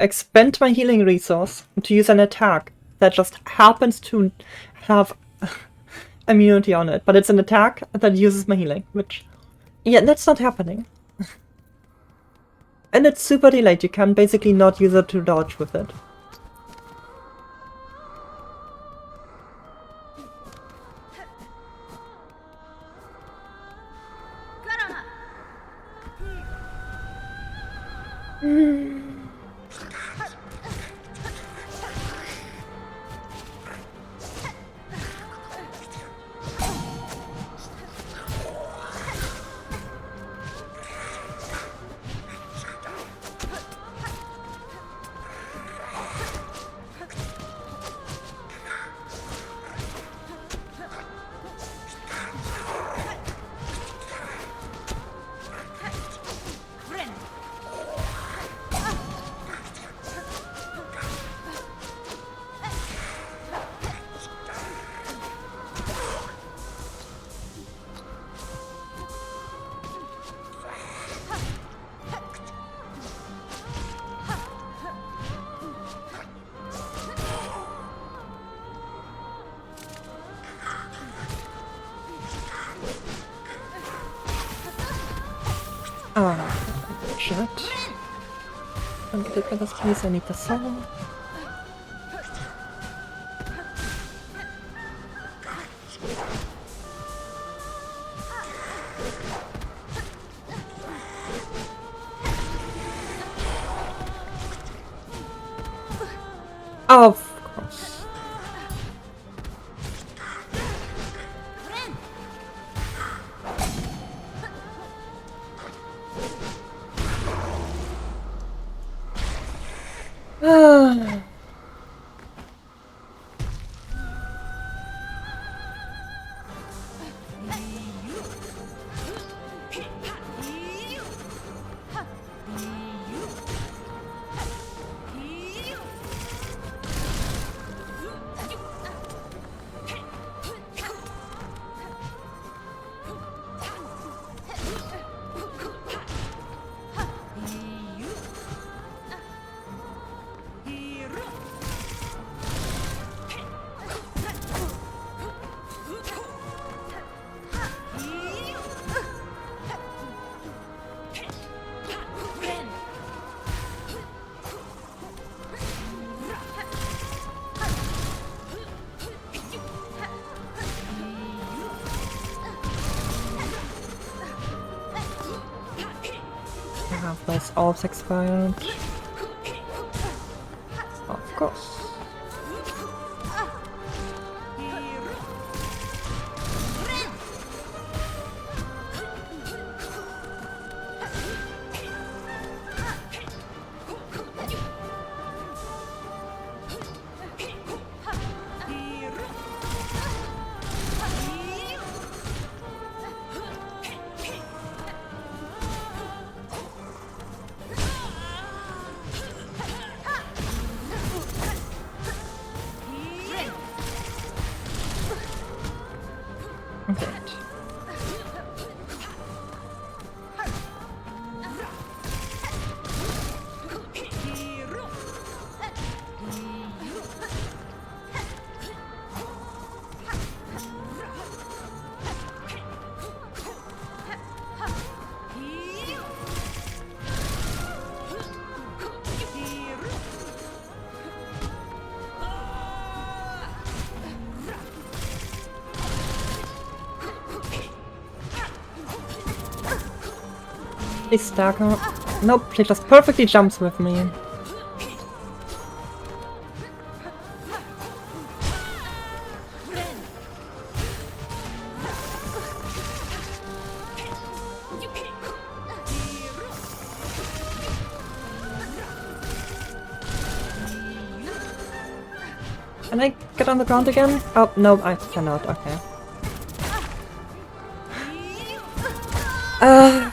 expend my healing resource to use an attack that just happens to have immunity on it, but it's an attack that uses my healing, which, yeah, that's not happening. And it's super delayed, you can basically not use it to dodge with it. Oh, shit. Don't get it with this, please. I need the soul. Of course. Have those orbs expired? Of course. Please stagger. Nope, he just perfectly jumps with me. Can I get on the ground again? Oh, no, I cannot. Okay. Yeah.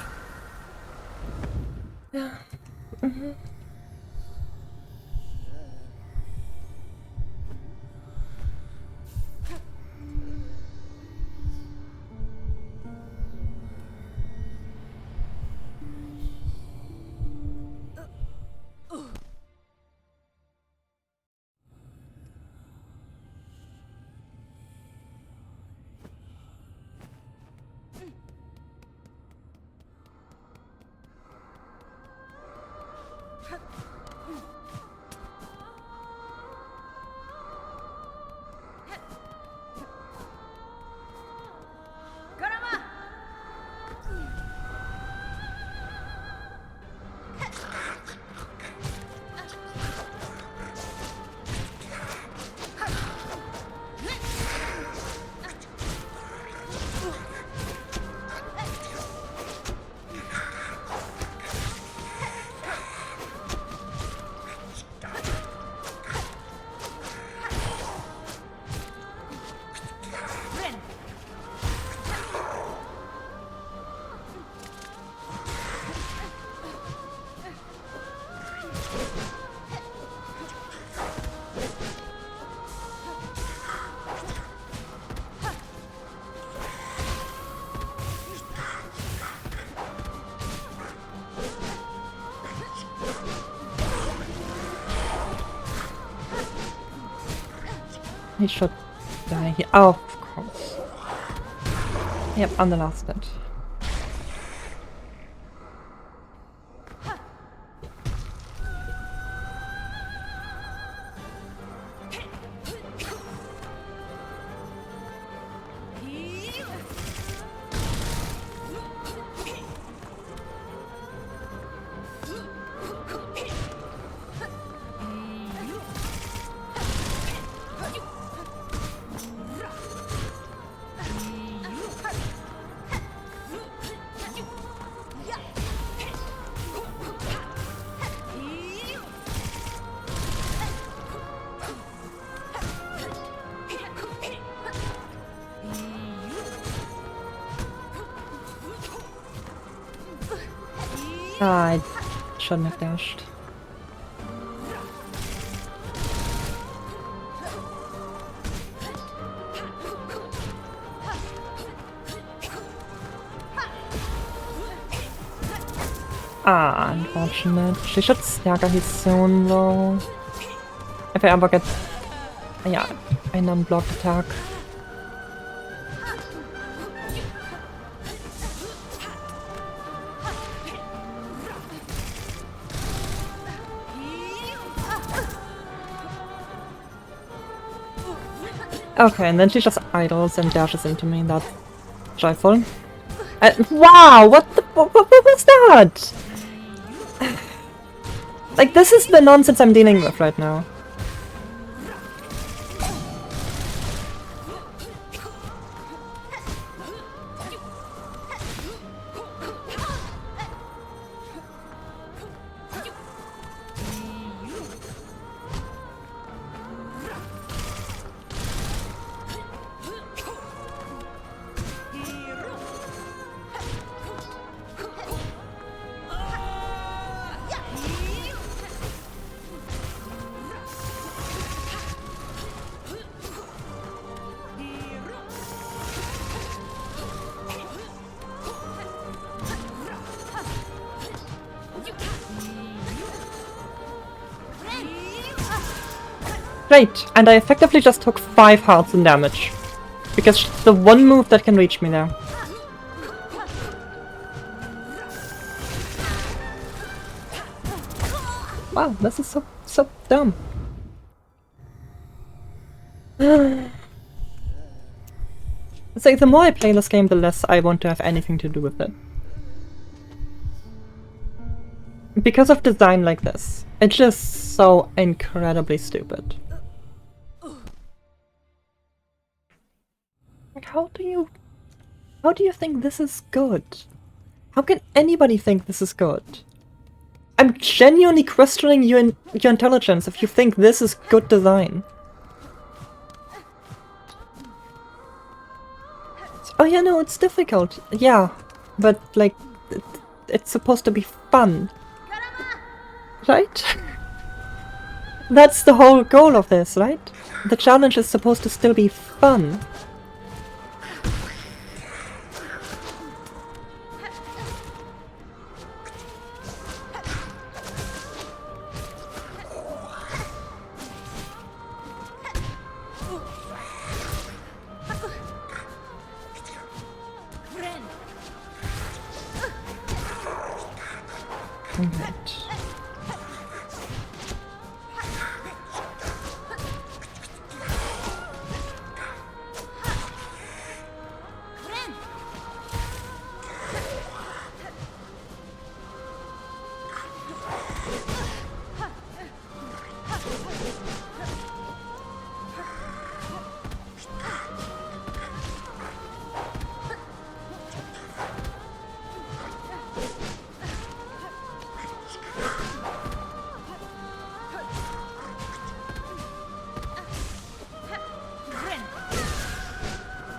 He should die here. Oh, of course. Yep, I'm the last bit. Ah, I shouldn't have dashed. Ah, unfortunate. She should stagger his soon though. If I ever get... yeah, an unblocked attack. Okay, and then she just idles and dashes into me. That's joyful. Wow! What was that? Like, this is the nonsense I'm dealing with right now. Great, and I effectively just took 5 hearts in damage. Because she's the one move that can reach me now. Wow, this is so dumb. It's like the more I play this game, the less I want to have anything to do with it. Because of design like this. It's just so incredibly stupid. Like, how do you think this is good? How can anybody think this is good? I'm genuinely questioning your intelligence if you think this is good design. Oh yeah, no, it's difficult. Yeah, but like, it's supposed to be fun. Right? That's the whole goal of this, right? The challenge is supposed to still be fun. Right.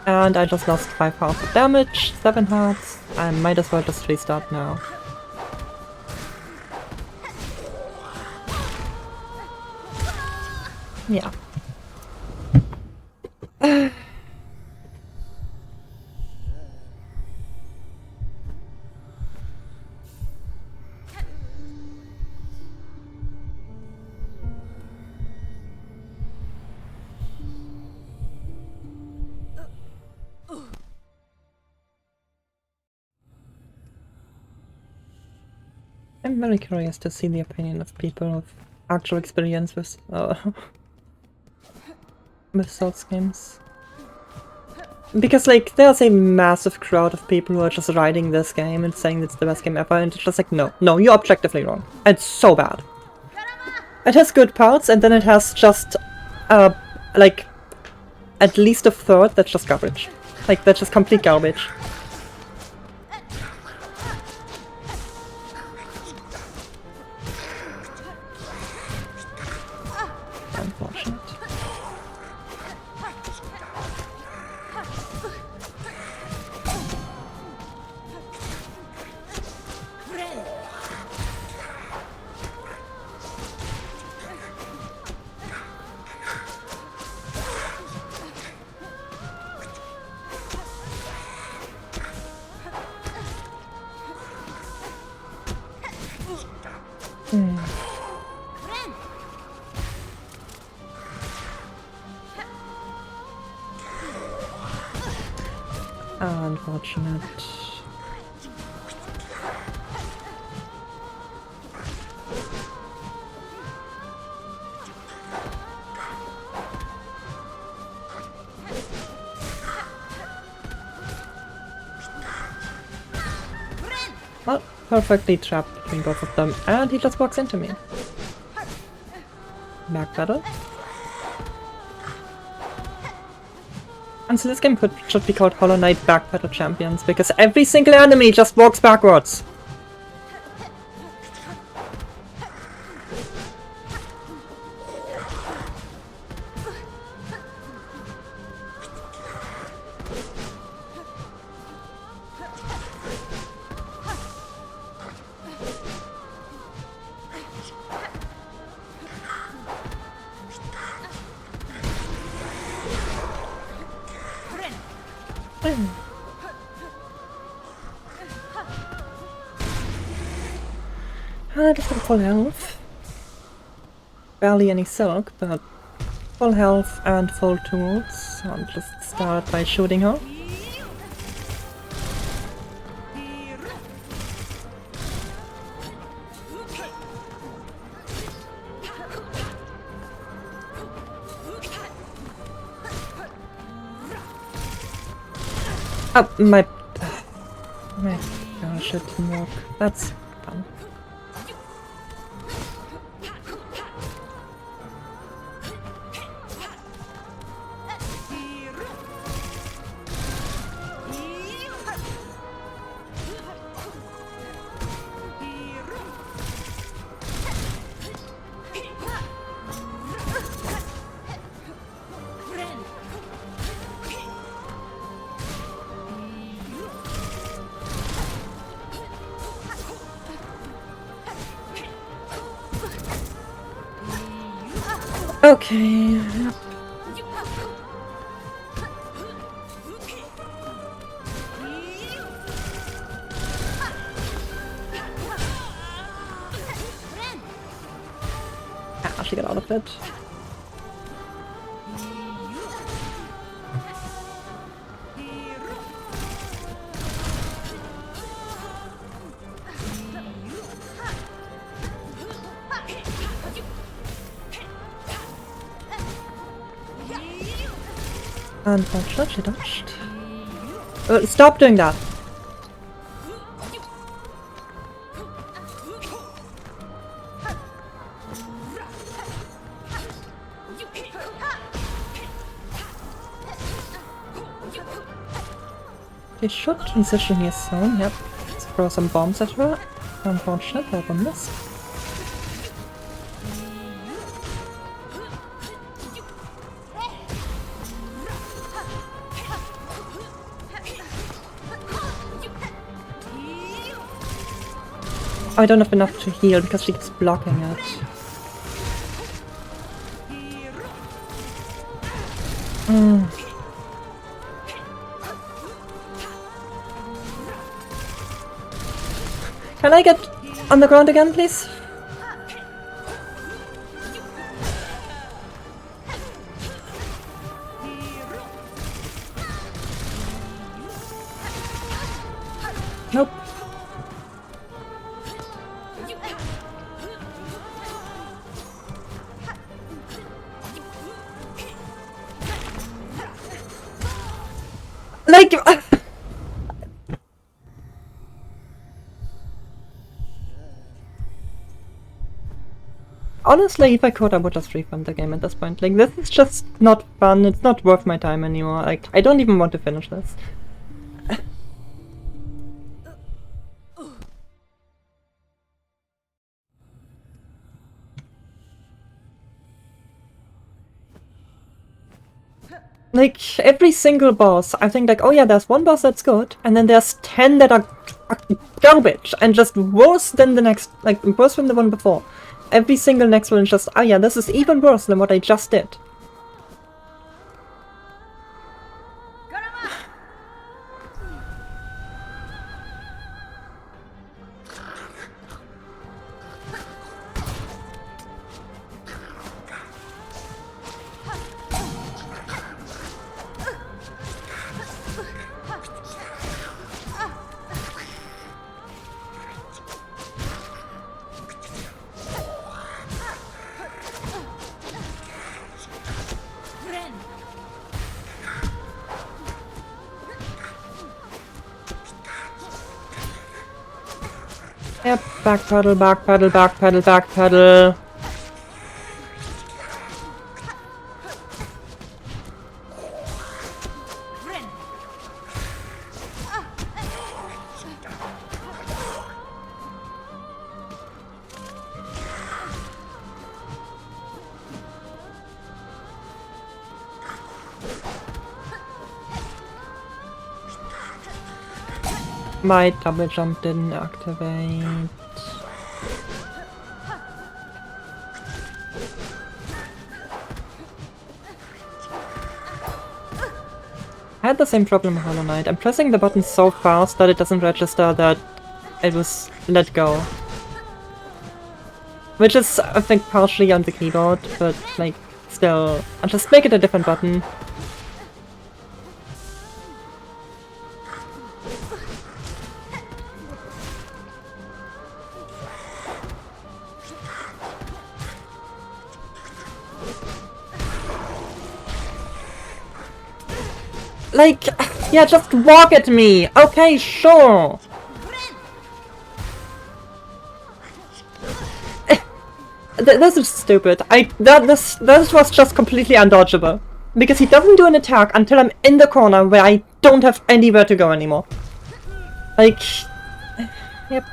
And I just lost 5 hearts of damage, 7 hearts. I might as well just restart now. Yeah. I'm very curious to see the opinion of people with actual experience with Souls games. Because, like, there's a massive crowd of people who are just writing this game and saying it's the best game ever, and it's just like, no, you're objectively wrong. It's so bad. It has good parts, and then it has just, like, at least a third that's just garbage. Like, that's just complete garbage. Unfortunate. Unfortunate. Well, perfectly trapped between both of them, and he just walks into me. Backpedal. And so this game should be called Hollow Knight Backpedal Champions, because every single enemy just walks backwards. Just got full health. Barely any silk, but full health and full tools. So I'll just start by shooting her. Oh, my gosh, it didn't work. That's fun. Okay, yep. I should get out of it. Unfortunate, she dodged. Stop doing that! He should transition here soon, yep. Let's throw some bombs at her. Unfortunate, that one missed. I don't have enough to heal because she keeps blocking it. Can I get on the ground again, please? Nope. Like... Honestly, if I could, I would just refund the game at this point. Like, this is just not fun, it's not worth my time anymore. Like, I don't even want to finish this. Like, every single boss, I think like, oh yeah, there's one boss that's good, and then there's 10 that are garbage, and just worse than the next, like, worse than the one before. Every single next one is just, oh yeah, this is even worse than what I just did. Yep, backpedal, backpedal, backpedal, backpedal. My double jump didn't activate. I had the same problem with Hollow Knight. I'm pressing the button so fast that it doesn't register that it was let go. Which is, I think, partially on the keyboard, but like, still, I'll just make it a different button. Like, yeah, just walk at me! Okay, sure! This is stupid. This was just completely undodgeable. Because he doesn't do an attack until I'm in the corner where I don't have anywhere to go anymore. Like... Yep.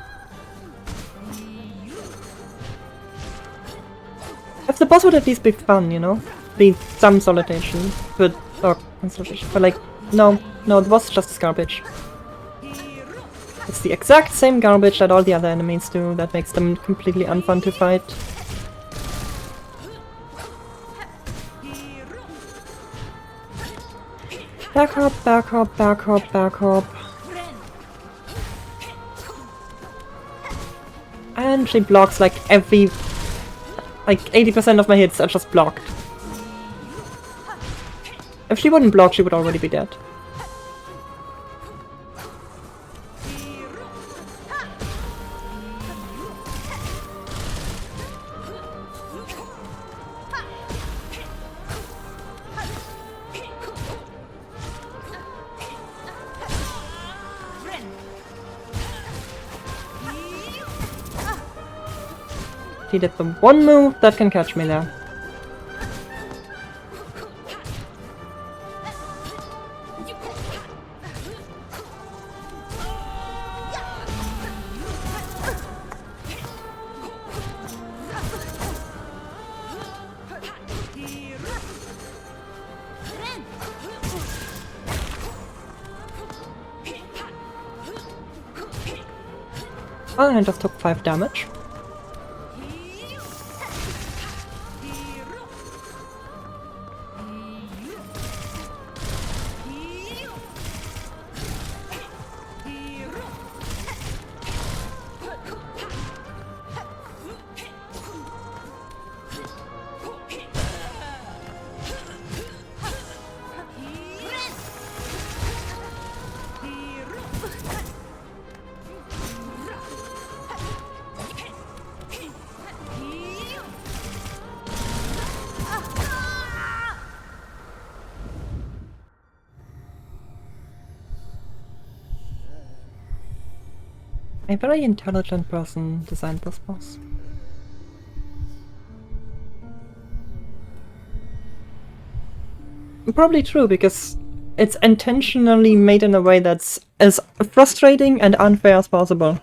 If the boss would at least be fun, you know? Be some solidation. But... or consolidation. But like... No, the boss is just garbage. It's the exact same garbage that all the other enemies do that makes them completely unfun to fight. Back hop, back hop, back hop, back hop. And she blocks like every... like 80% of my hits are just blocked. If she wouldn't block, she would already be dead. He did the one move that can catch me there. Well, I just took 5 damage. A very intelligent person designed this boss. Probably true, because it's intentionally made in a way that's as frustrating and unfair as possible.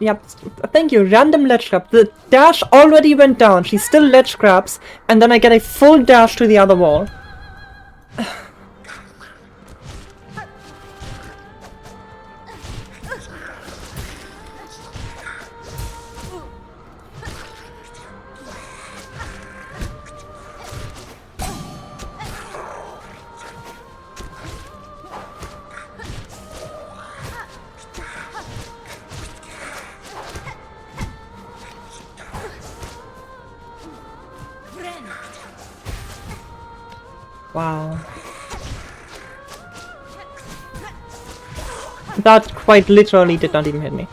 Yep, thank you, random ledge grab. The dash already went down, she still ledge grabs, and then I get a full dash to the other wall. Wow. That quite literally did not even hit me.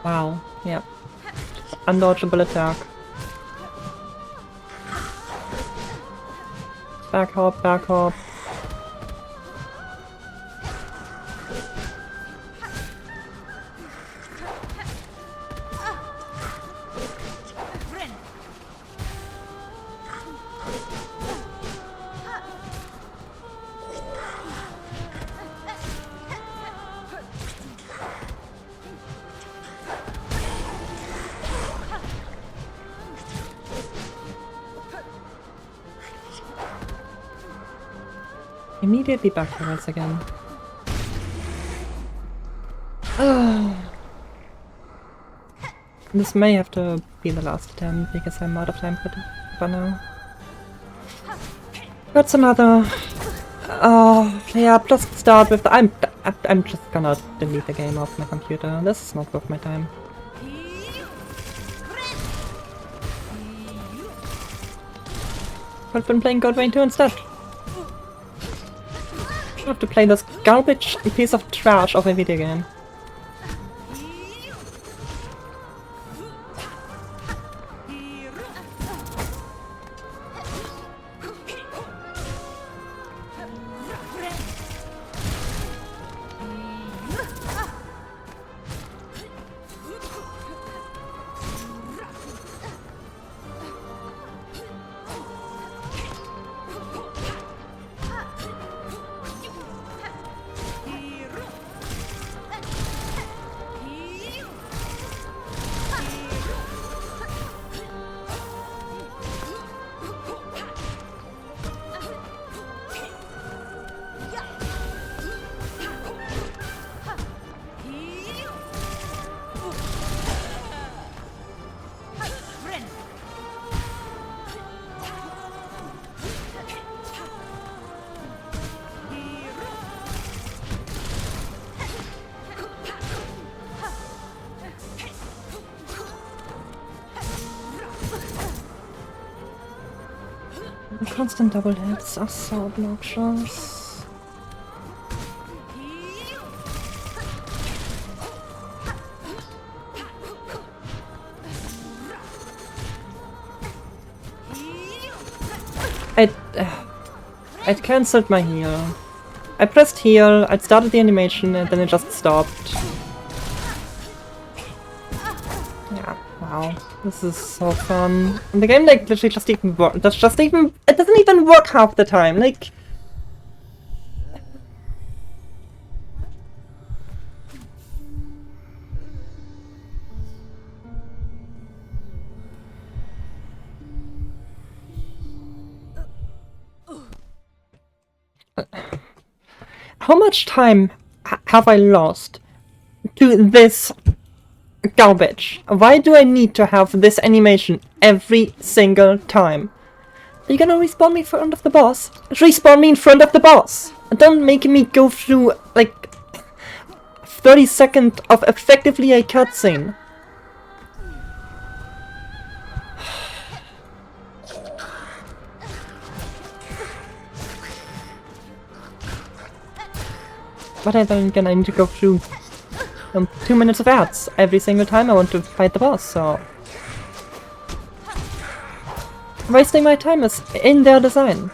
Wow, yeah. Undodgeable attack. Back hop, back hop. Immediately back to us again. This may have to be the last attempt because I'm out of time for now. Got some other. Oh yeah, just start with the. I'm just gonna delete the game off my computer. This is not worth my time. I've been playing Day13.2 instead. I have to play this garbage piece of trash of a video game. Constant double hits are so obnoxious. It cancelled my heal. I pressed heal, I started the animation, and then it just stopped. Yeah, wow. This is so fun. And the game like literally just even it doesn't even work half the time. Like how much time have I lost to this garbage? Why do I need to have this animation every single time? Are you gonna respawn me in front of the boss? Respawn me in front of the boss! Don't make me go through, like, 30 seconds of effectively a cutscene. But I then again I need to go through 2 minutes of ads every single time I want to fight the boss, so... Wasting my time is in their design.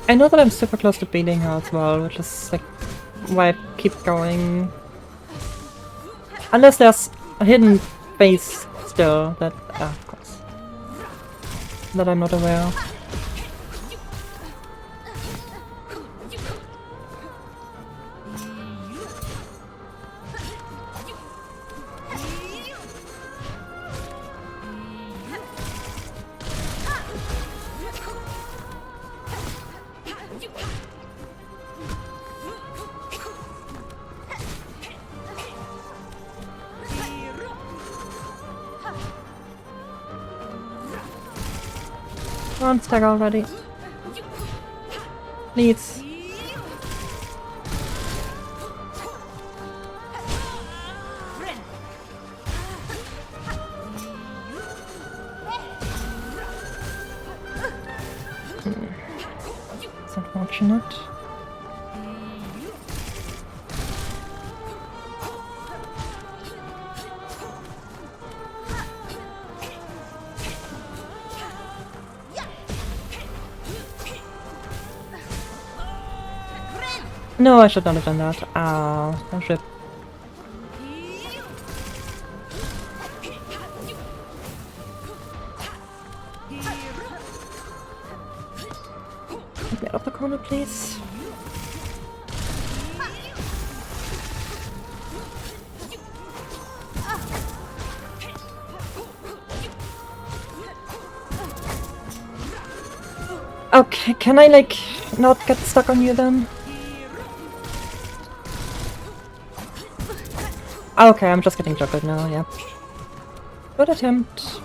I know that I'm super close to beating her as well, which is like why I keep going. Unless there's a hidden base still that, of course, that I'm not aware of. One stack already. Please. It's unfortunate. No, I should not have done that. Ah, I should. Get me out of the corner, please. Okay, can I like not get stuck on you then? Okay, I'm just getting juggled now, yeah. Good attempt.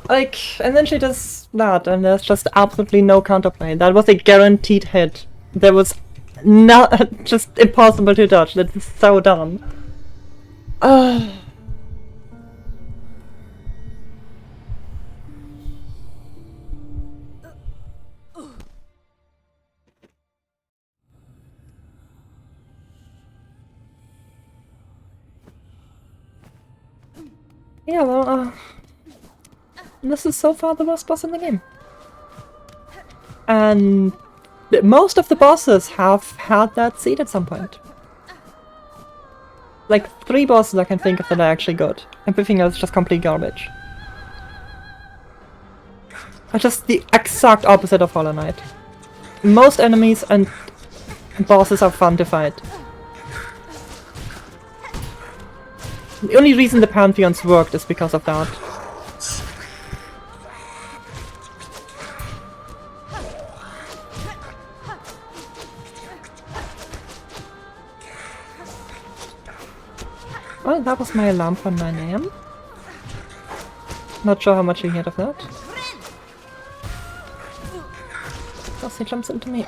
Like, and then she does that, and there's just absolutely no counterplay. That was a guaranteed hit. There was not just impossible to dodge. That's so dumb. Yeah, well, this is so far the worst boss in the game. And most of the bosses have had that seed at some point. Like, 3 bosses I can think of that are actually good. Everything else is just complete garbage. Are just the exact opposite of Hollow Knight. Most enemies and bosses are fun to fight. The only reason the Pantheons worked is because of that. Well, that was my alarm for 9 AM. Not sure how much you heard of that. Plus he jumps into me.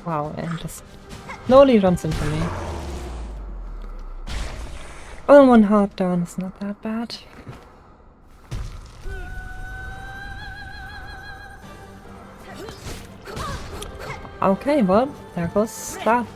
Wow, and just slowly runs into me. Oh, one heart down is not that bad. Okay, well, there goes that.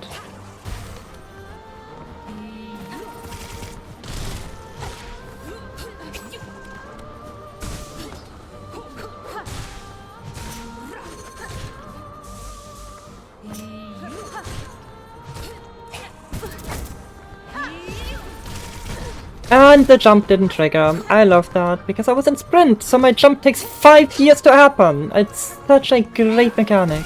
And the jump didn't trigger. I love that, because I was in sprint, so my jump takes 5 years to happen. It's such a great mechanic.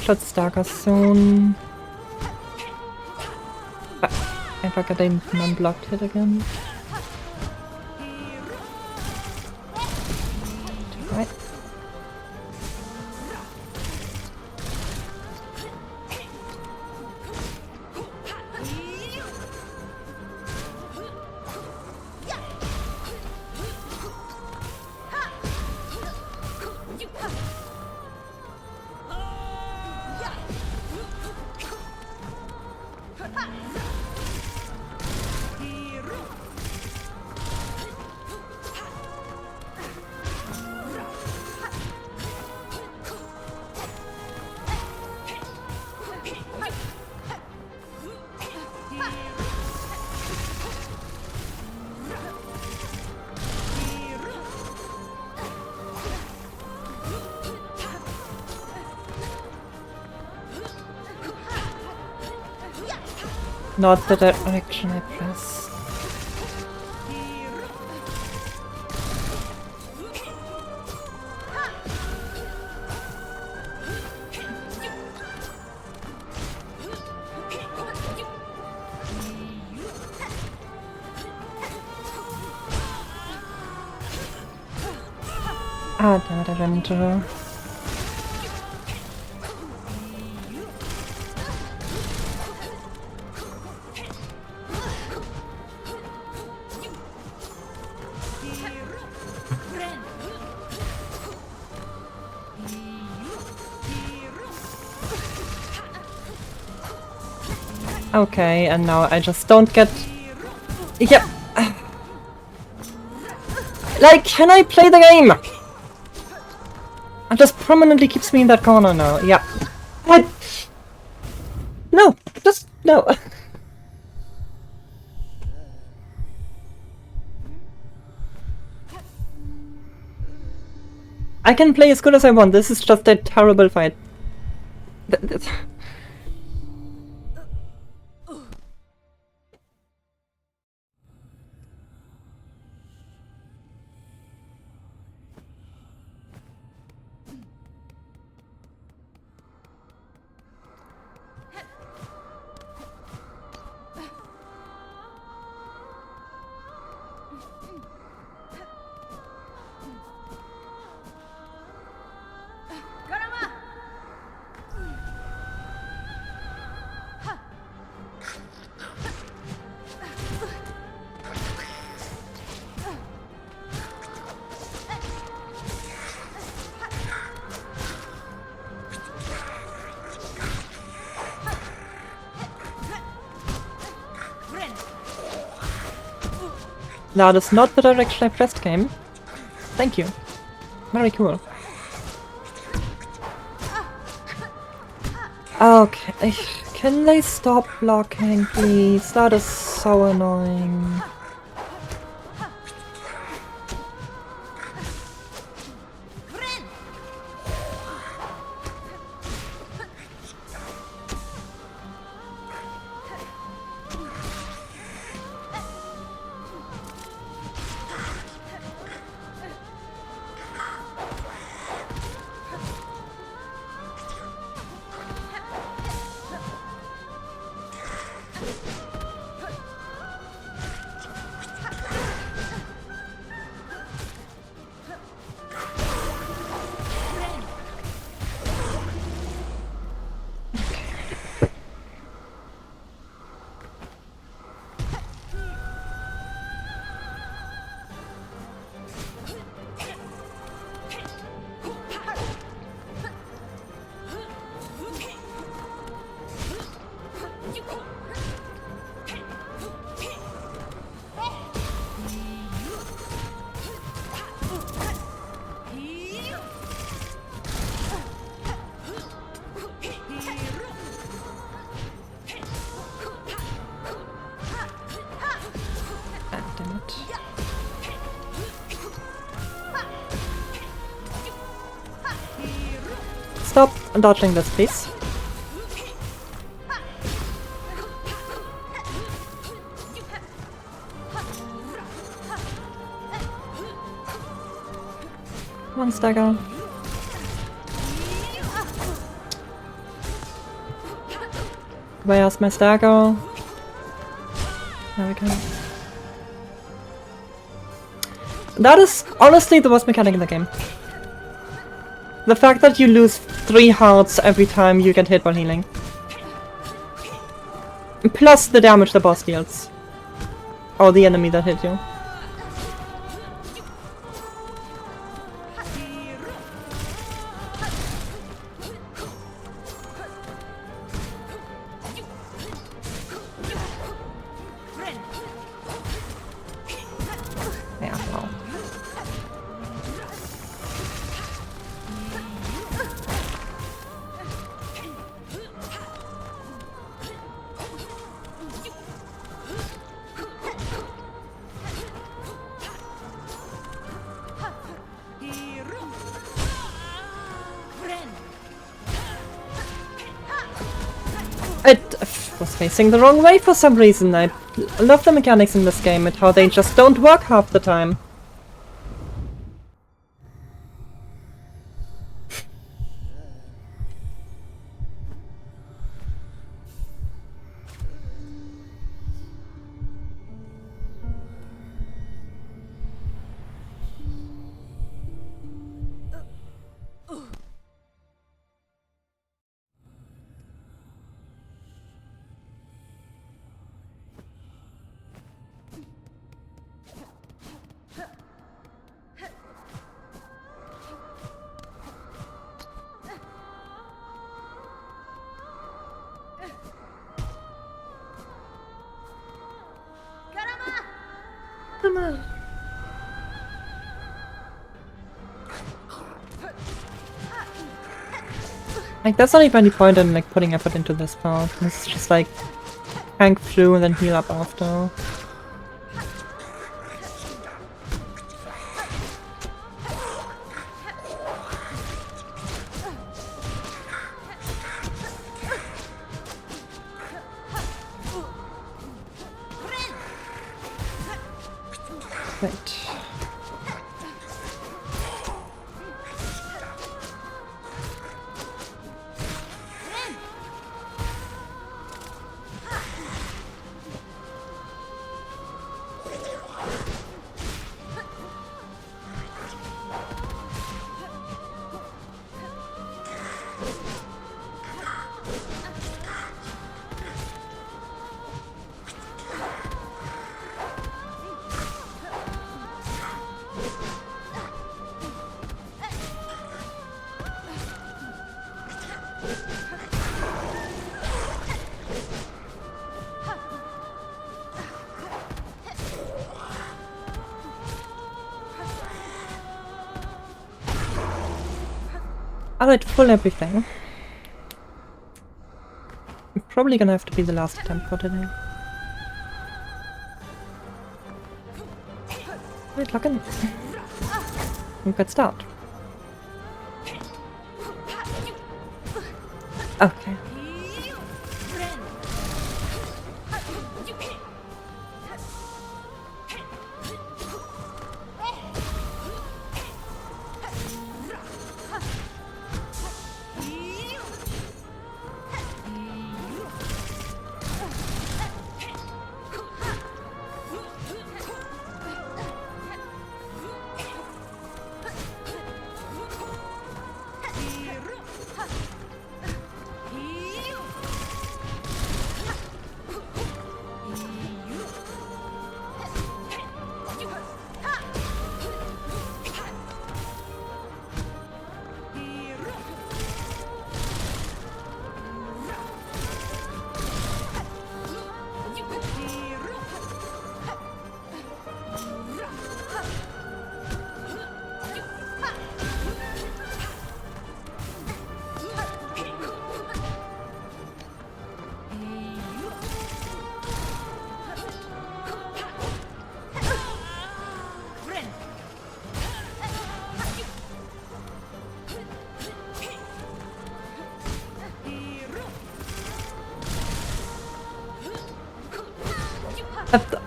Should stagger soon. If I get a non-blocked hit again. Right. Not the direction I press. Ah, damn it, I ran into her. Okay, and now I just don't get... Yep. Like, can I play the game? It just permanently keeps me in that corner now. Yeah. No, just no. I can play as good as I want. This is just a terrible fight. That is not the direction I pressed game. Thank you. Very cool. Okay, can they stop blocking, please? That is so annoying. dodging this, please. One stagger. Where's my stagger? There we go. That is honestly the worst mechanic in the game. The fact that you lose 3 hearts every time you get hit while healing. Plus the damage the boss deals. Or the enemy that hit you. It was facing the wrong way for some reason. I love the mechanics in this game and how they just don't work half the time. Come on. Like, there's not even any point in like putting effort into this part. It's just like tank through and then heal up after. Right. Alright, full everything. Probably gonna have to be the last attempt for today. Right, lock in. Good start. Okay.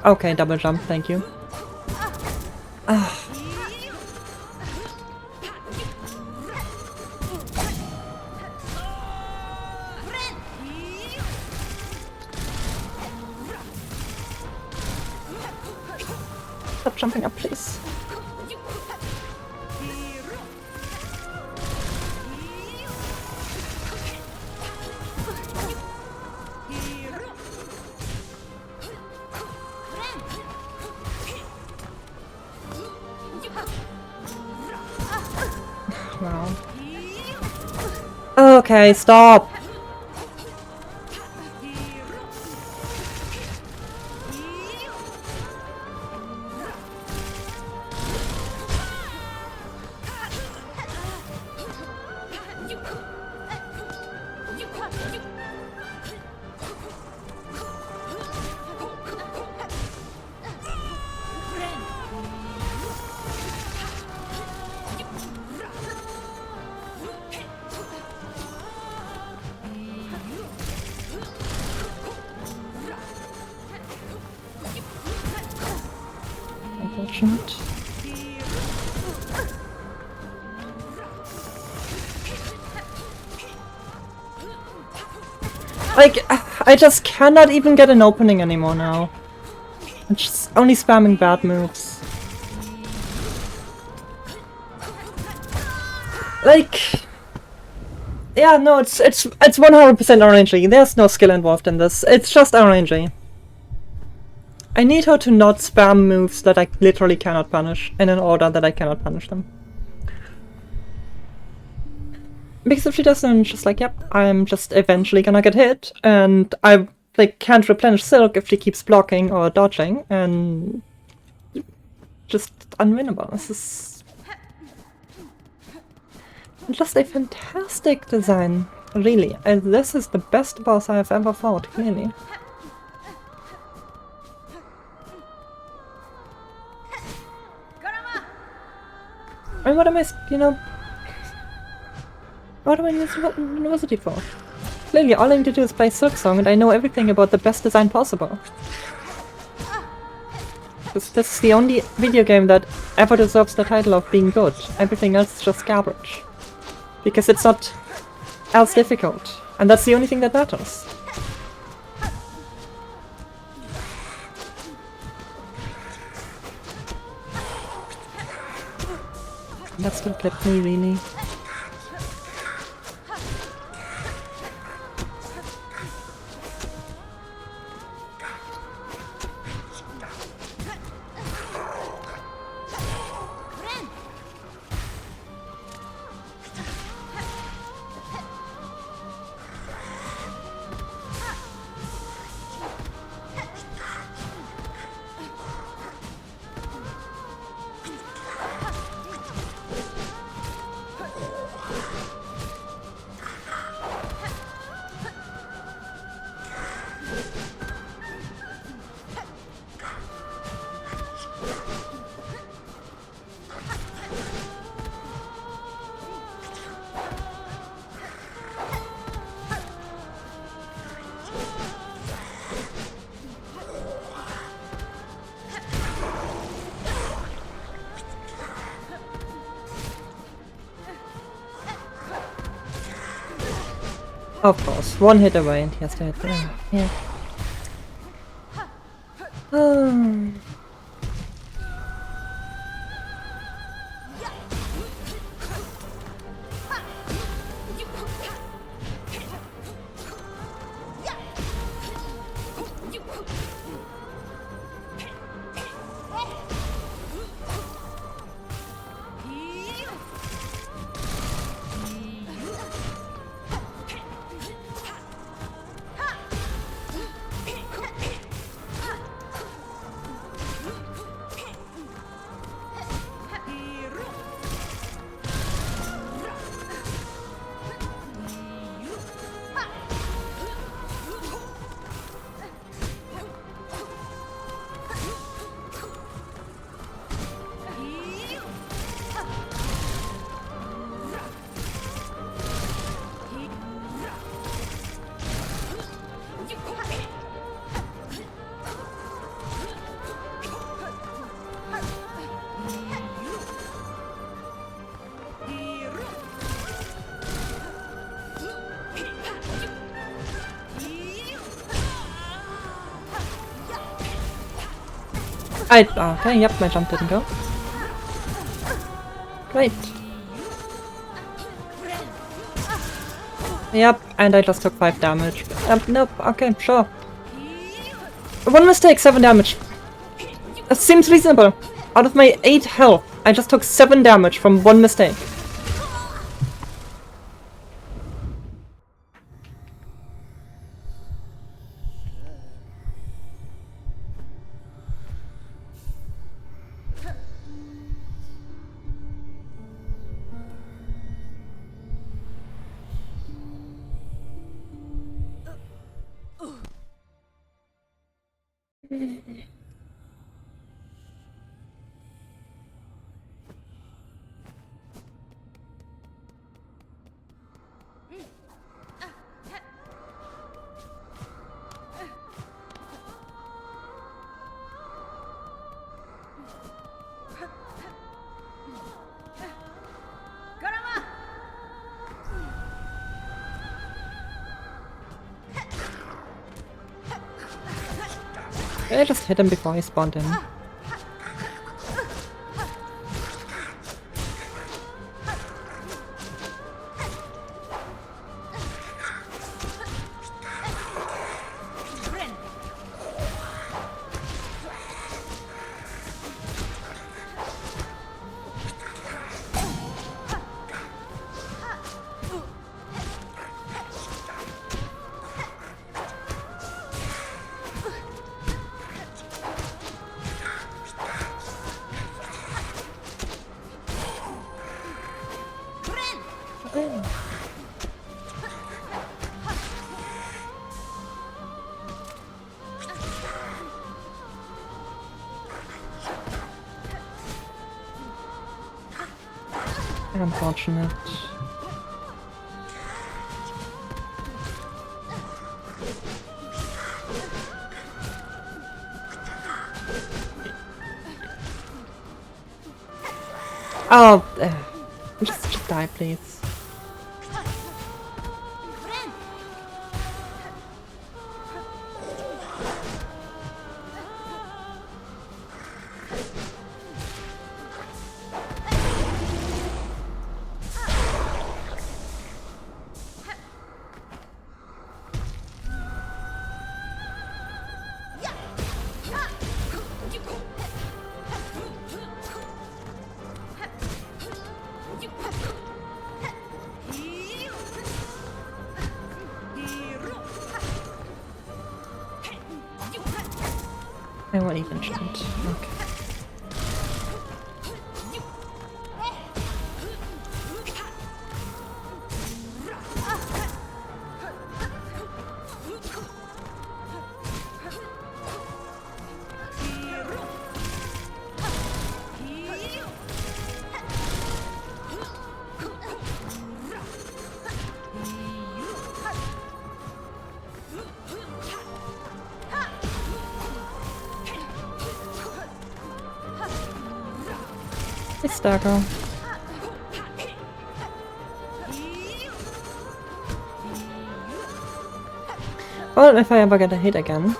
Okay, double jump, thank you. Stop jumping up, please. Wow. Okay, stop. Unfortunate. Like, I just cannot even get an opening anymore now. I'm just only spamming bad moves. Like, yeah, no, it's 100% RNG. There's no skill involved in this. It's just RNG. I need her to not spam moves that I literally cannot punish in an order that I cannot punish them. Because if she doesn't, I'm just like, yep, I'm just eventually gonna get hit, and I like can't replenish Silk if she keeps blocking or dodging, and just unwinnable. This is just a fantastic design, really. And this is the best boss I have ever fought, clearly. And what am I, you know, what am I in university for? Clearly, all I need to do is play Silksong, and I know everything about the best design possible. This is the only video game that ever deserves the title of being good. Everything else is just garbage. Because it's not else difficult, and that's the only thing that matters. That still clipped me, really. Of course, one hit away and he has to hit. Yeah. Okay, yep, my jump didn't go. Great. Yep, and I just took 5 damage. Nope, okay, sure. One mistake, 7 damage. That seems reasonable. Out of my 8 health, I just took 7 damage from one mistake. I just hit him before he spawned in. Unfortunate. Oh, just die, please. I won't even chant. Okay. It's Dagger. Well, if I ever get a hit again.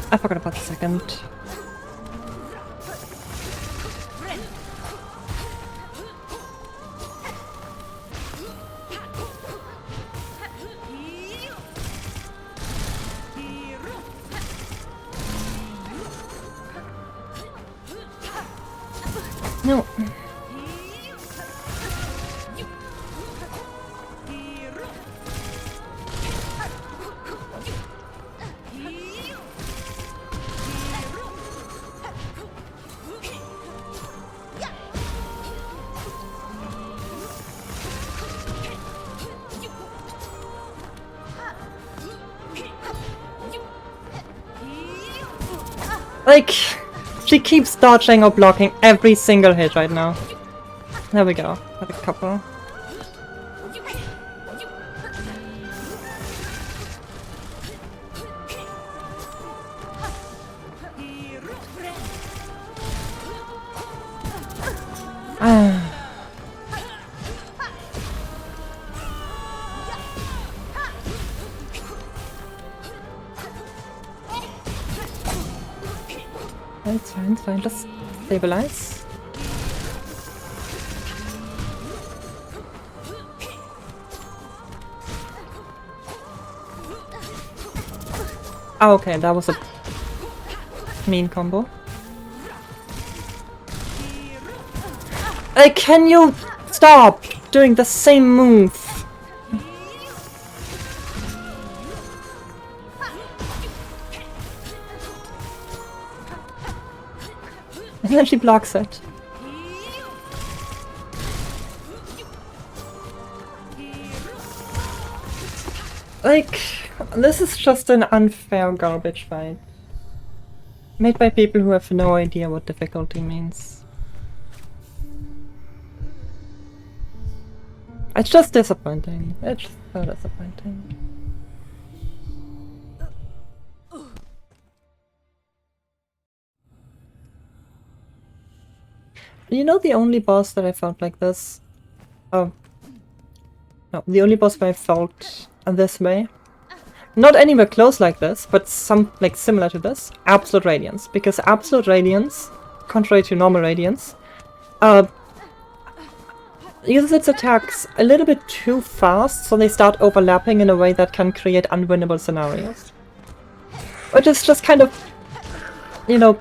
I forgot about the second. No. Like, She keeps dodging or blocking every single hit right now. There we go. Have a couple. It's fine, it's fine. Just stabilize. Oh, okay, that was a mean combo. Can you stop doing the same move? And then she blocks it. Like, this is just an unfair garbage fight. Made by people who have no idea what difficulty means. It's just disappointing. It's just so disappointing. You know the only boss that I felt like this? Oh. No, the only boss where I felt this way? Not anywhere close like this, but similar to this. Absolute Radiance. Because Absolute Radiance, contrary to normal Radiance, uses its attacks a little bit too fast, so they start overlapping in a way that can create unwinnable scenarios. Which is just kind of, you know,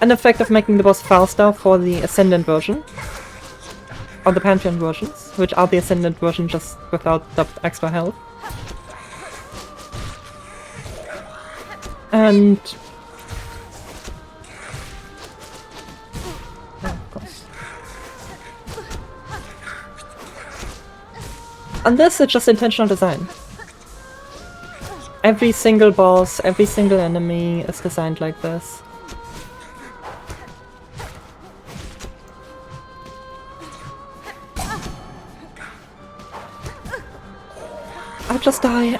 an effect of making the boss faster for the Ascendant version. Or the Pantheon versions, which are the Ascendant version just without the extra health. And... oh, of course. And this is just intentional design. Every single boss, every single enemy is designed like this. I'll just die.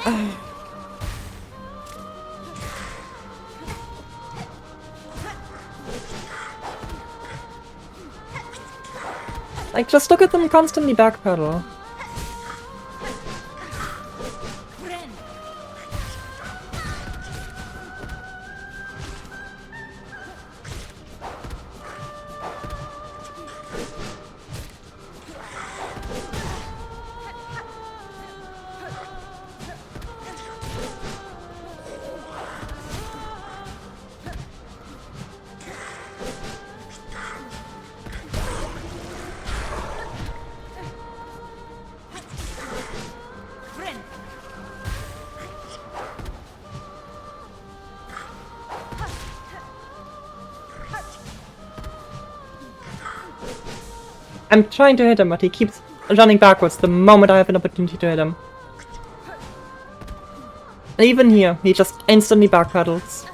Like, just look at them constantly backpedal. I'm trying to hit him, but he keeps running backwards the moment I have an opportunity to hit him. And even here, he just instantly backpedals.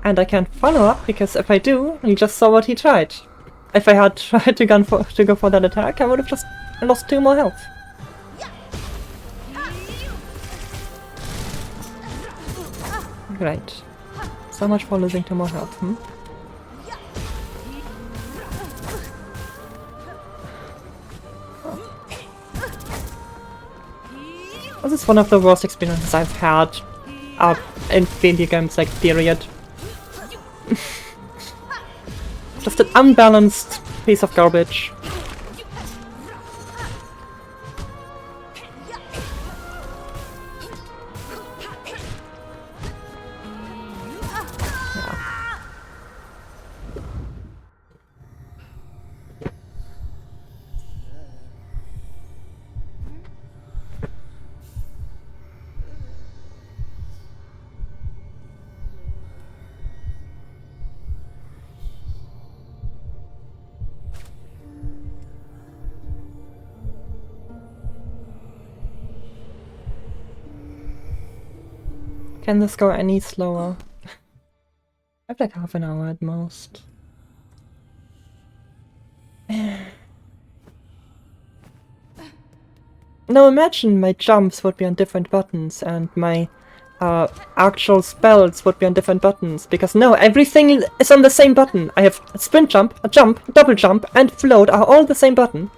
And I can't follow up, because if I do, you just saw what he tried. If I had tried to go for that attack, I would have just lost 2 more health. Great. So much for losing 2 more health, hmm? This is one of the worst experiences I've had in video games, like, period. Just an unbalanced piece of garbage. Can this go any slower? I have like half an hour at most. Now imagine my jumps would be on different buttons and my actual spells would be on different buttons, because no, everything is on the same button. I have a sprint jump, a jump, double jump, and float are all the same button.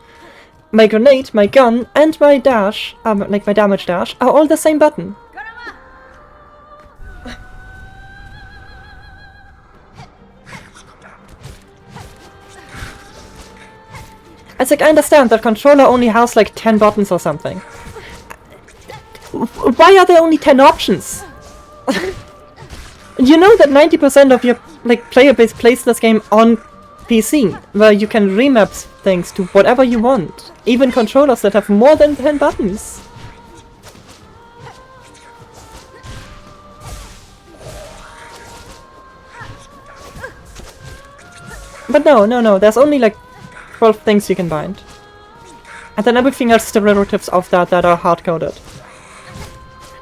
My grenade, my gun, and my dash, like my damage dash, are all the same button. It's like, I understand that controller only has like 10 buttons or something. Why are there only 10 options? You know that 90% of your player base plays this game on PC, where you can remap things to whatever you want. Even controllers that have more than 10 buttons. But no, there's only like 12 things you can bind. And then everything else is derivatives of that are hard-coded.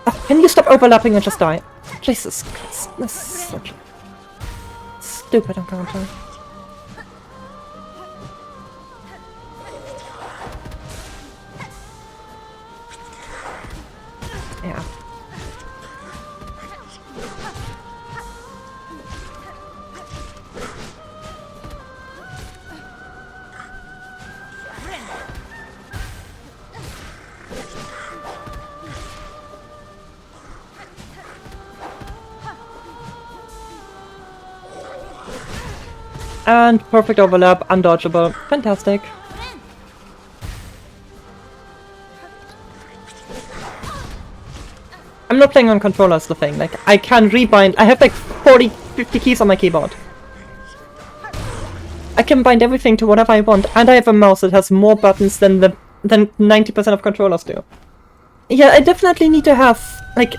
Oh, can you stop overlapping and just die? Jesus Christ, this is such a stupid encounter. Yeah. And perfect overlap, undodgeable. Fantastic. I'm not playing on controllers, the thing. Like, I can rebind. I have like 40, 50 keys on my keyboard. I can bind everything to whatever I want, and I have a mouse that has more buttons than 90% of controllers do. Yeah, I definitely need to have like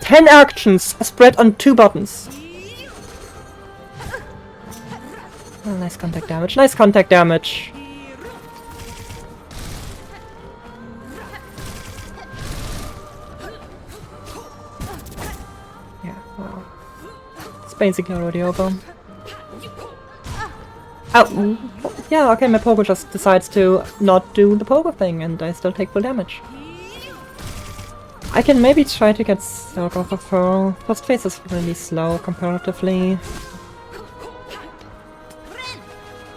10 actions spread on 2 buttons. Oh, nice contact damage, nice contact damage. Yeah, wow. It's basically already over. Oh, yeah, okay, my pogo just decides to not do the pogo thing and I still take full damage. I can maybe try to get Silk off of her. First phase is really slow comparatively.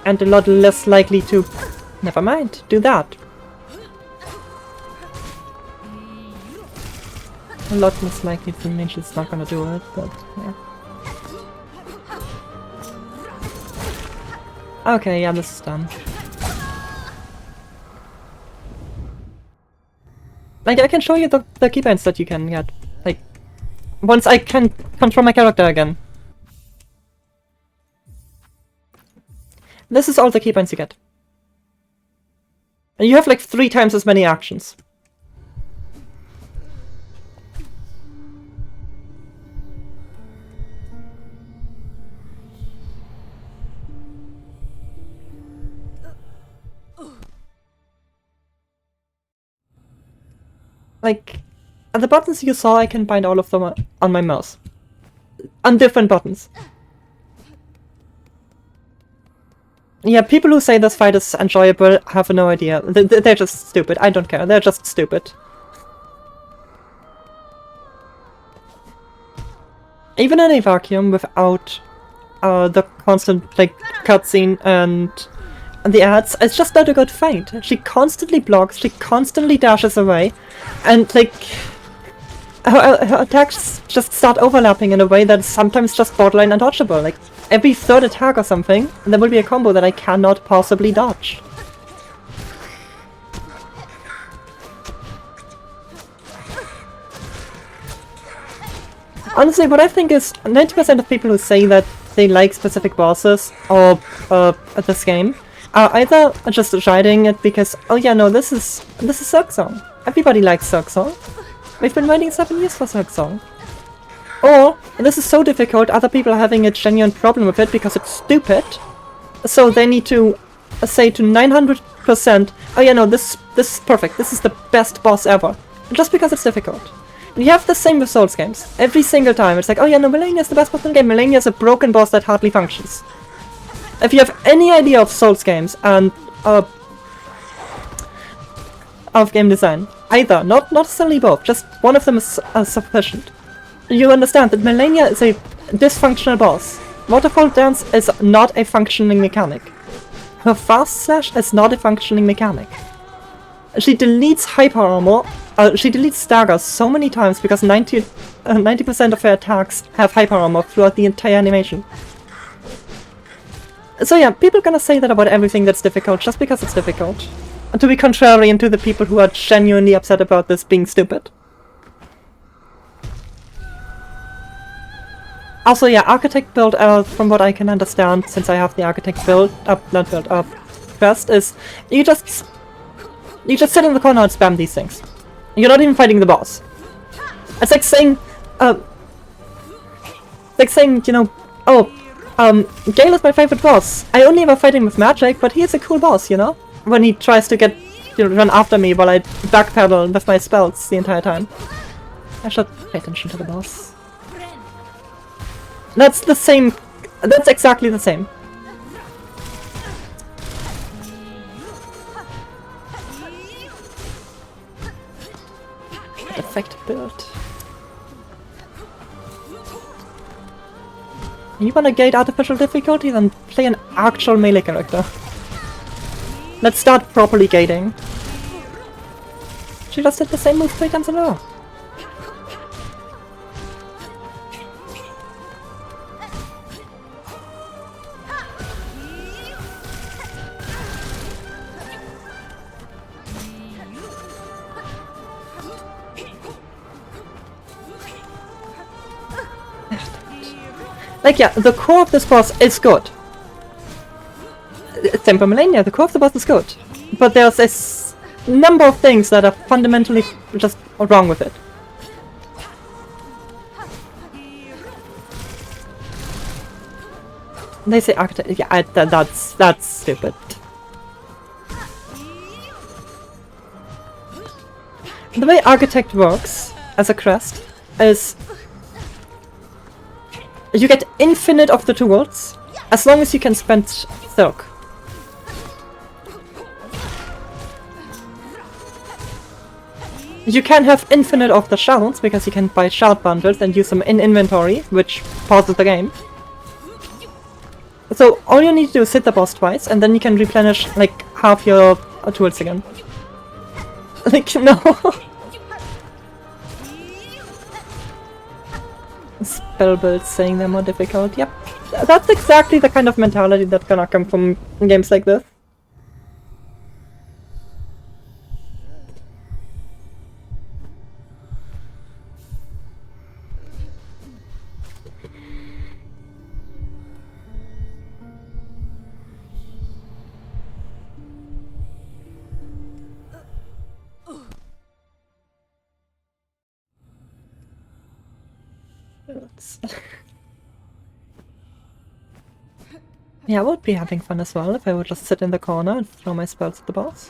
And a lot less likely to... Never mind, do that. A lot less likely to mean she's not gonna do it, but yeah. Okay, yeah, this is done. Like, I can show you the keybinds that you can get. Like, once I can control my character again. This is all the keybinds you get. And you have like 3 times as many actions. Like, the buttons you saw, I can bind all of them on my mouse. On different buttons. Yeah, people who say this fight is enjoyable have no idea. They're just stupid. I don't care. They're just stupid. Even in a vacuum, without the constant like cutscene and the ads, it's just not a good fight. She constantly blocks, she constantly dashes away, and like her attacks just start overlapping in a way that's sometimes just borderline undodgeable. Like every 3rd attack or something, and there will be a combo that I cannot possibly dodge. Honestly, what I think is 90% of people who say that they like specific bosses or this game are either just riding it because, oh yeah, no, this is Silksong. Everybody likes Silksong. We've been waiting 7 years for Silksong. Or, this is so difficult, other people are having a genuine problem with it because it's stupid. So they need to say to 900%, oh yeah, no, this is perfect, this is the best boss ever. Just because it's difficult. You have the same with Souls games. Every single time, it's like, oh yeah, no, Melania's the best boss in the game. Melania's a broken boss that hardly functions. If you have any idea of Souls games and of game design, either, not necessarily both, just one of them is sufficient. You understand that Melania is a dysfunctional boss. Waterfall Dance is not a functioning mechanic. Her fast slash is not a functioning mechanic. She deletes hyper armor. She deletes staggers so many times because 90% of her attacks have hyper armor throughout the entire animation. So yeah, people are gonna say that about everything that's difficult just because it's difficult. And to be contrarian to the people who are genuinely upset about this being stupid. Also yeah, Architect build, from what I can understand, since I have the Architect build, quest, is you just sit in the corner and spam these things. You're not even fighting the boss. It's like saying, you know, oh, Gale is my favorite boss. I only ever fight him with magic, but he is a cool boss, you know? When he tries to get, you know, run after me while I backpedal with my spells the entire time. I should pay attention to the boss. That's the same, that's exactly the same. Effective build. You wanna gate artificial difficulty? Then play an actual melee character. Let's start properly gating. She just did the same move 3 times in a row. Like, yeah, the core of this boss is good. Same for Melania, the core of the boss is good. But there's this number of things that are fundamentally just wrong with it. They say architect, yeah, that's stupid. The way Architect works as a crest is you get infinite of the tools, as long as you can spend Silk. You can have infinite of the shards, because you can buy shard bundles and use them in inventory, which pauses the game. So all you need to do is hit the boss twice, and then you can replenish like half your tools again. Like, no. Spell builds saying they're more difficult. Yep. That's exactly the kind of mentality that's gonna come from games like this. Yeah, I would be having fun as well if I would just sit in the corner and throw my spells at the boss.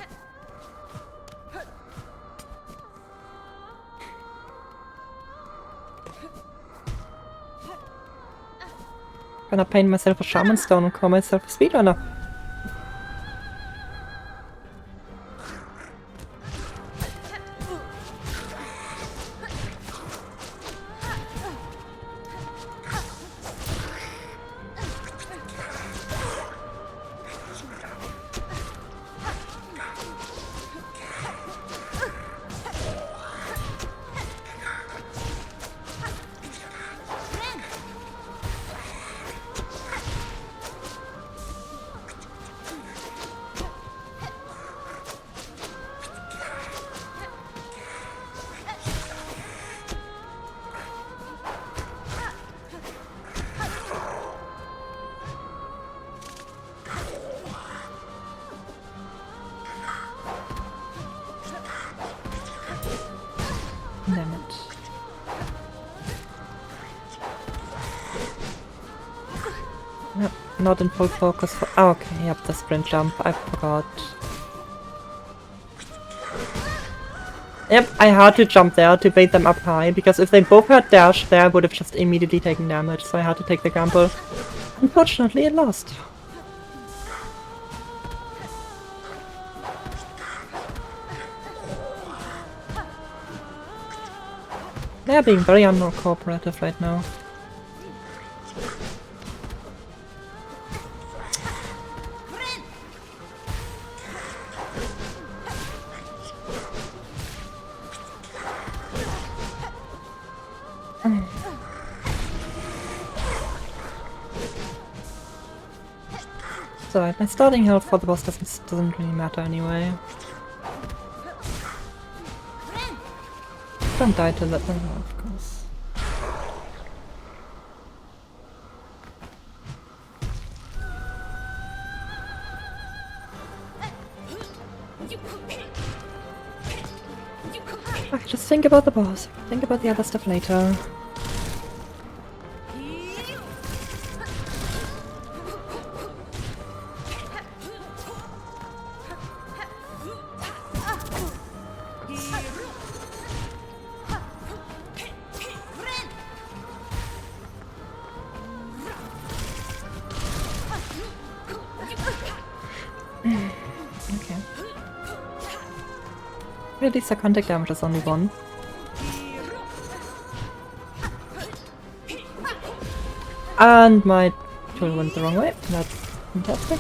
Gonna paint myself a shaman stone and call myself a speedrunner. Damage. Yep, not in full focus for— oh, okay, yep, the sprint jump, I forgot. Yep, I had to jump there to bait them up high, because if they both had dash there, I would have just immediately taken damage, so I had to take the gamble. Unfortunately, it lost. They're being very uncooperative right now. So my starting health for the boss doesn't really matter anyway. Don't die to let them know, of course. Just think about the boss. Think about the other stuff later. Okay. At least the contact damage is only 1. And my tool went the wrong way. That's fantastic.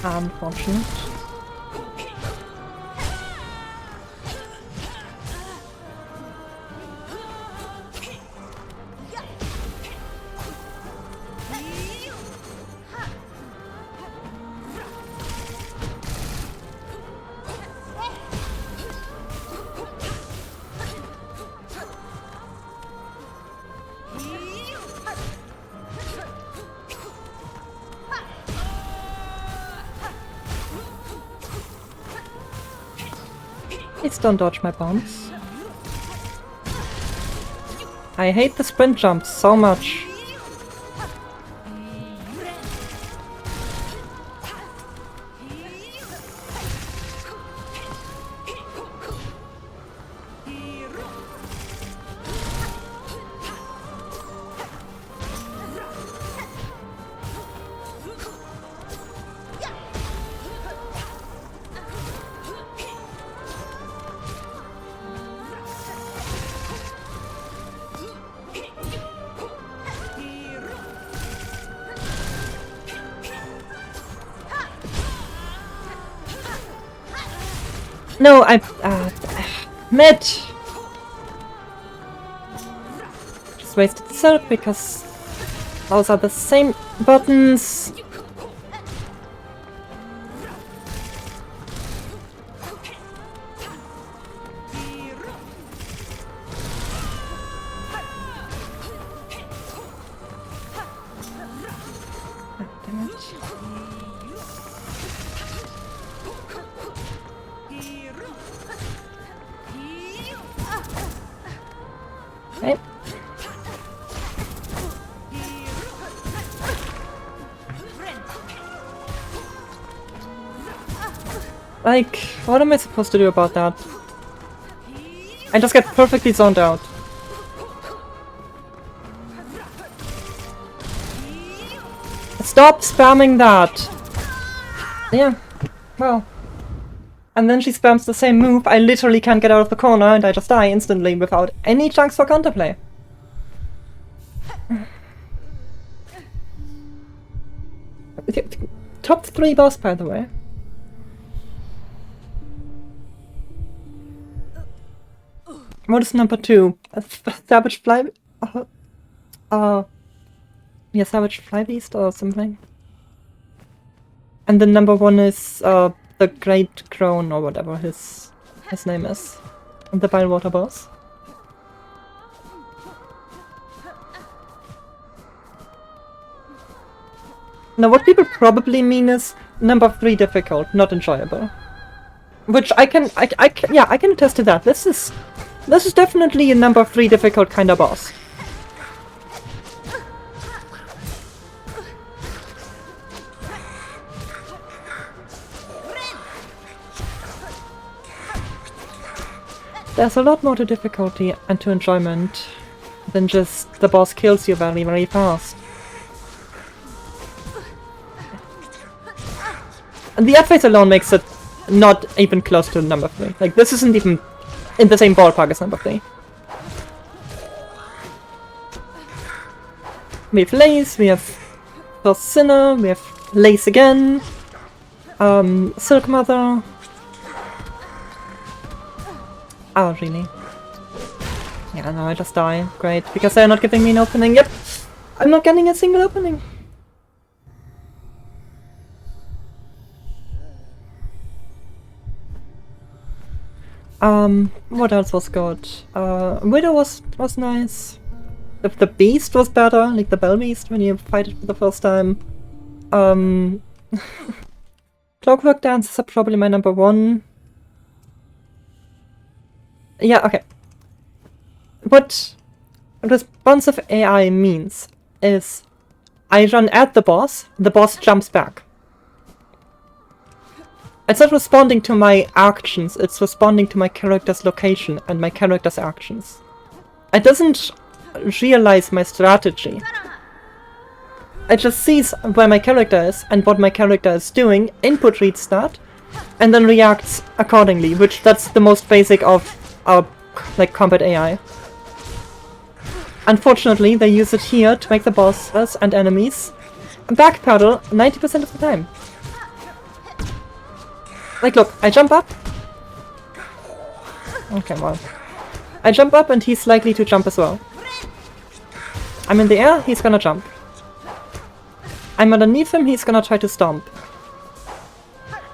Unfortunate. Please don't dodge my bombs. I hate the sprint jumps so much. No, Mitch! Just wasted the silk because those are the same buttons. Okay. Like, what am I supposed to do about that? I just get perfectly zoned out. Stop spamming that! Yeah, well. And then she spams the same move, I literally can't get out of the corner and I just die instantly without any chance for counterplay. Top 3 boss, by the way. What is number 2? Savage Fly... yeah, Savage Fly Beast or something. And then number 1 is the Great Crone or whatever his name is. And the Bilewater boss. Now what people probably mean is number 3 difficult, not enjoyable. Which I can attest to that. This is definitely a number 3 difficult kind of boss. There's a lot more to difficulty and to enjoyment than just the boss kills you very, very fast. And the ad phase alone makes it not even close to number 3. Like, this isn't even in the same ballpark as number 3. We have Lace, we have Skarrsinger, we have Lace again, Silk Mother. Oh, really? Yeah, no, I just die. Great. Because they're not giving me an opening. Yep! I'm not getting a single opening. What else was good? Widow was nice. The Beast was better, like the Bell Beast when you fight it for the first time. Clockwork Dances are probably my number 1. Yeah, okay. What responsive AI means is I run at the boss jumps back. It's not responding to my actions, it's responding to my character's location and my character's actions. It doesn't realize my strategy. It just sees where my character is and what my character is doing, input reads that, and then reacts accordingly, which that's the most basic of our like combat AI. Unfortunately, they use it here to make the bosses and enemies backpedal 90% of the time. Like, look, I jump up. Okay, well. I jump up and he's likely to jump as well. I'm in the air, he's gonna jump. I'm underneath him, he's gonna try to stomp.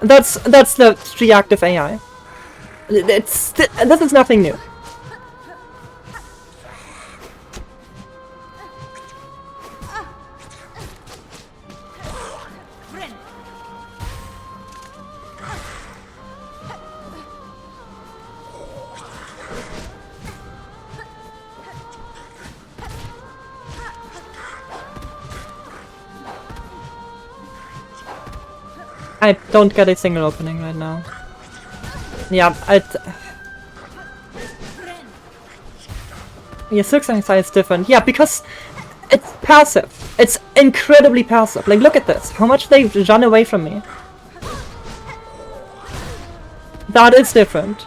That's the reactive AI. This is nothing new. I don't get a single opening right now. Yeah, yeah, Silksong is different. Yeah, because it's passive. It's incredibly passive. Like, look at this. How much they run away from me. That is different.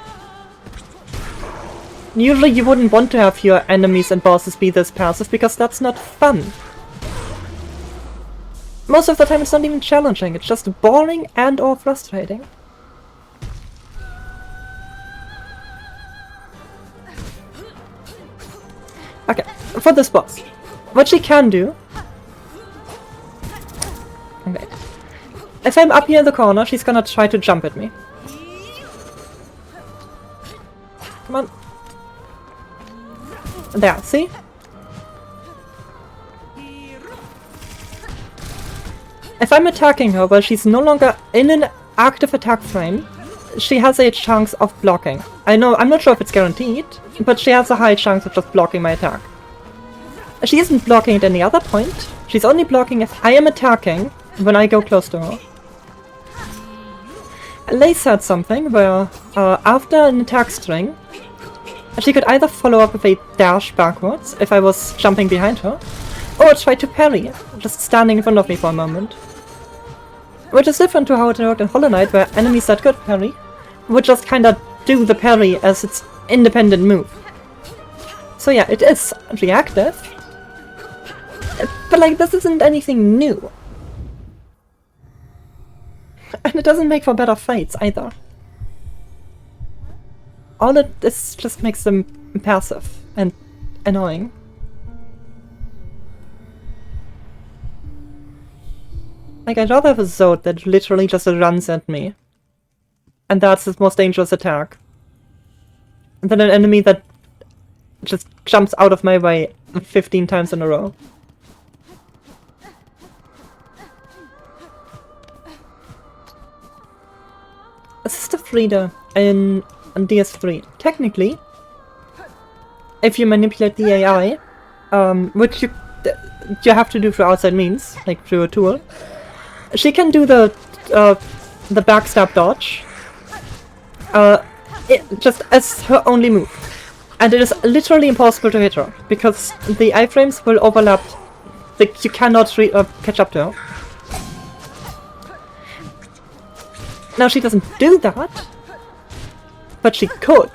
Usually you wouldn't want to have your enemies and bosses be this passive because that's not fun. Most of the time it's not even challenging, it's just boring and or frustrating. Okay, for this boss, what she can do... Okay. If I'm up here in the corner, she's gonna try to jump at me. Come on. There, see? If I'm attacking her while she's no longer in an active attack frame, she has a chance of blocking. I know, I'm not sure if it's guaranteed, but she has a high chance of just blocking my attack. She isn't blocking at any other point, she's only blocking if I am attacking when I go close to her. Lace had something where, after an attack string, she could either follow up with a dash backwards if I was jumping behind her, or try to parry, just standing in front of me for a moment. Which is different to how it worked in Hollow Knight, where enemies that could parry would just kinda do the parry as its independent move. So yeah, it is reactive, but like, this isn't anything new. And it doesn't make for better fights either. All it is just makes them passive and annoying. Like, I'd rather have a Zod that literally just runs at me. And that's his most dangerous attack. Than an enemy that just jumps out of my way 15 times in a row. shift reader in DS3. Technically, if you manipulate the AI, which you have to do through outside means, like through a tool, she can do the backstab dodge just as her only move. And it is literally impossible to hit her, because the iframes will overlap. Like, you cannot catch up to her. Now she doesn't do that, but she could.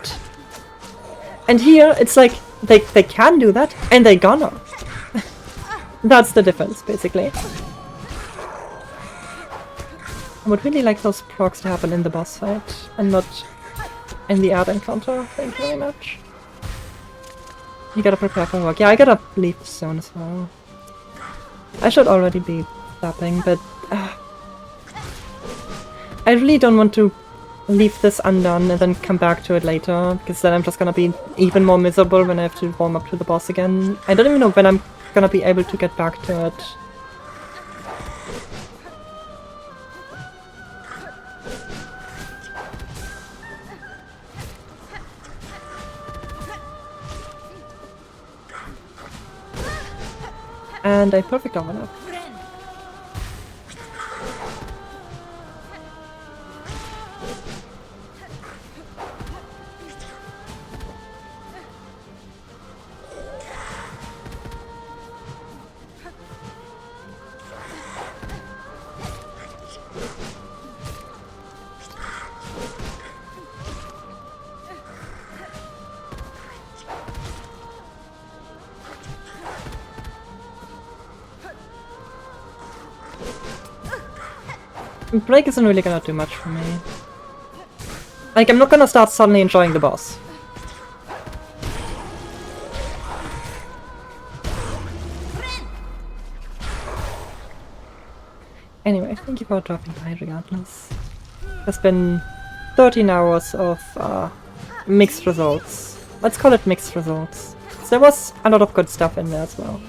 And here, it's like, they can do that, and they gonna. That's the difference, basically. I would really like those procs to happen in the boss fight, and not in the ad encounter. Thank you very much. You gotta prepare for work. Yeah, I gotta leave soon as well. I should already be zapping, but I really don't want to leave this undone and then come back to it later, because then I'm just gonna be even more miserable when I have to warm up to the boss again. I don't even know when I'm gonna be able to get back to it. And a perfect overlap. Break isn't really gonna do much for me. Like, I'm not gonna start suddenly enjoying the boss. Anyway, thank you for dropping by regardless. It's been 13 hours of mixed results. Let's call it mixed results. So there was a lot of good stuff in there as well.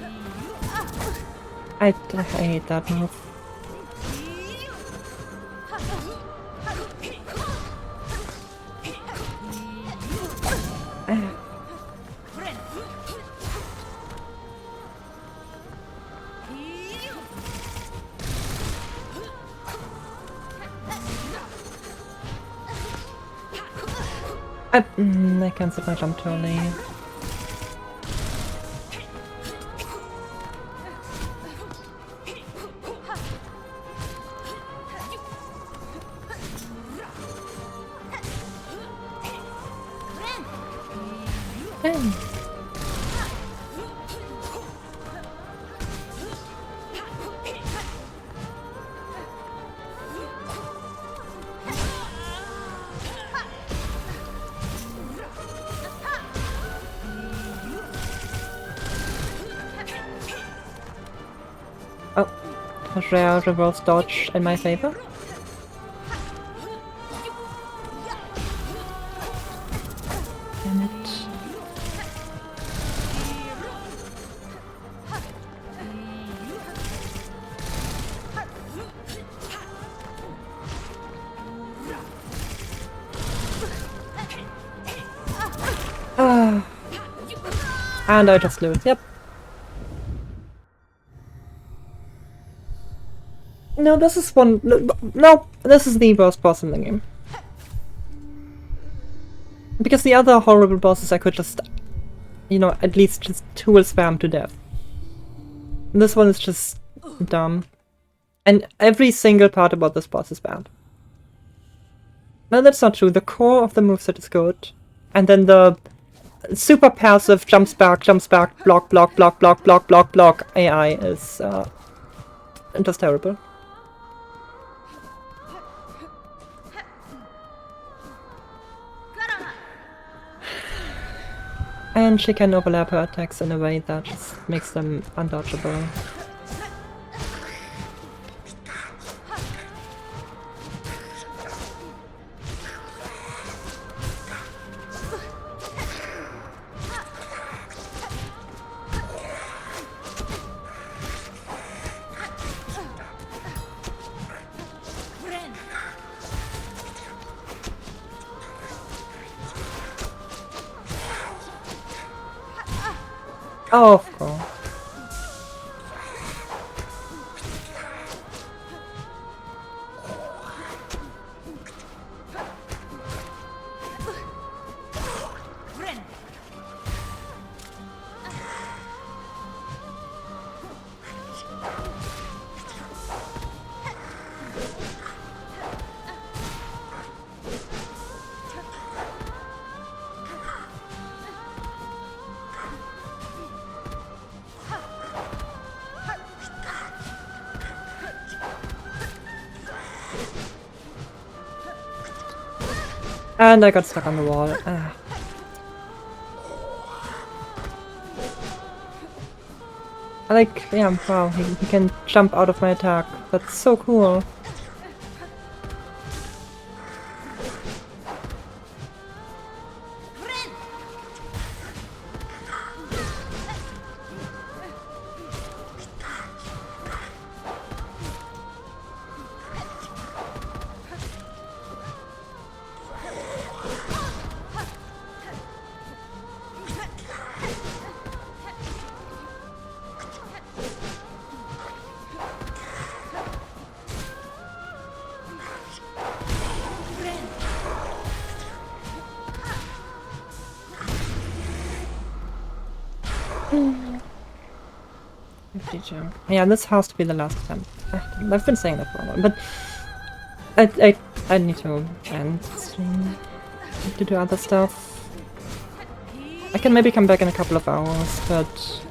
I hate that move. I cancelled my jump too early. Rare reverse dodge in my favor. Damn it. And I just lose, yep. No, this is one. No, this is the worst boss in the game. Because the other horrible bosses I could just, you know, at least just tool spam to death. This one is just dumb. And every single part about this boss is bad. No, that's not true. The core of the moveset is good. And then the super passive jumps back, block, block, block, block, block, block, block AI is just terrible. And she can overlap her attacks in a way that just makes them undodgeable. Oh, of course. And I got stuck on the wall. Ah. I like, yeah, wow, he can jump out of my attack. That's so cool. Yeah, this has to be the last attempt. I've been saying that for a while, but I need to end stream to do other stuff. I can maybe come back in a couple of hours, but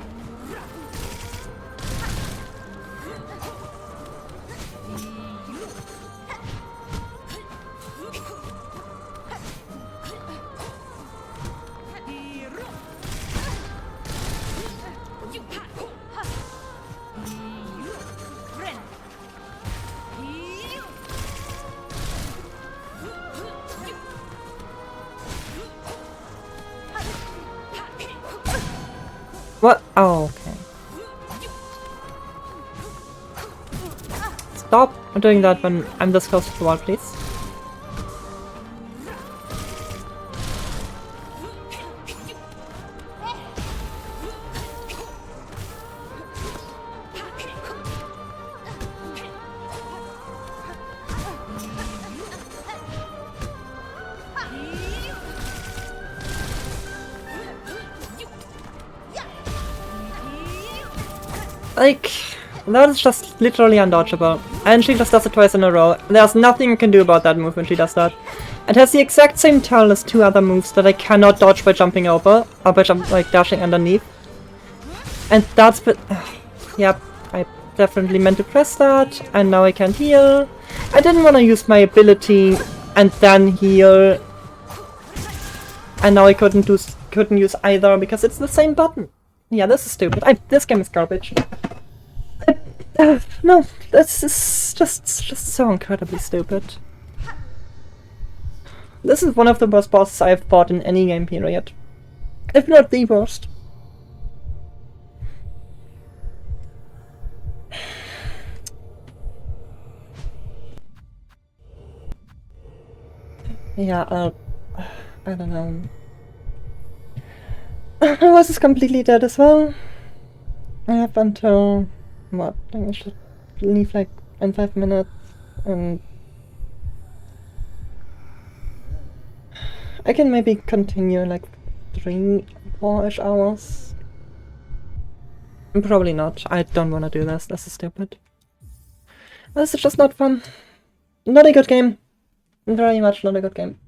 what? Oh, okay. Stop doing that when I'm this close to the wall, please. Like, that is just literally undodgeable. And she just does it twice in a row. There's nothing you can do about that move when she does that. It has the exact same tail as two other moves that I cannot dodge by jumping over, or by dashing underneath. And that's yep, I definitely meant to press that, and now I can't heal. I didn't want to use my ability and then heal. And now I couldn't use either because it's the same button. Yeah, this is stupid. This game is garbage. No, this is just so incredibly stupid. This is one of the worst bosses I've fought in any game period. If not the worst. Yeah, I don't know. My voice is completely dead as well. I have until what? I think I should leave like in 5 minutes, and I can maybe continue like 3-4-ish hours. Probably not. I don't want to do this. This is stupid. This is just not fun. Not a good game. Very much not a good game.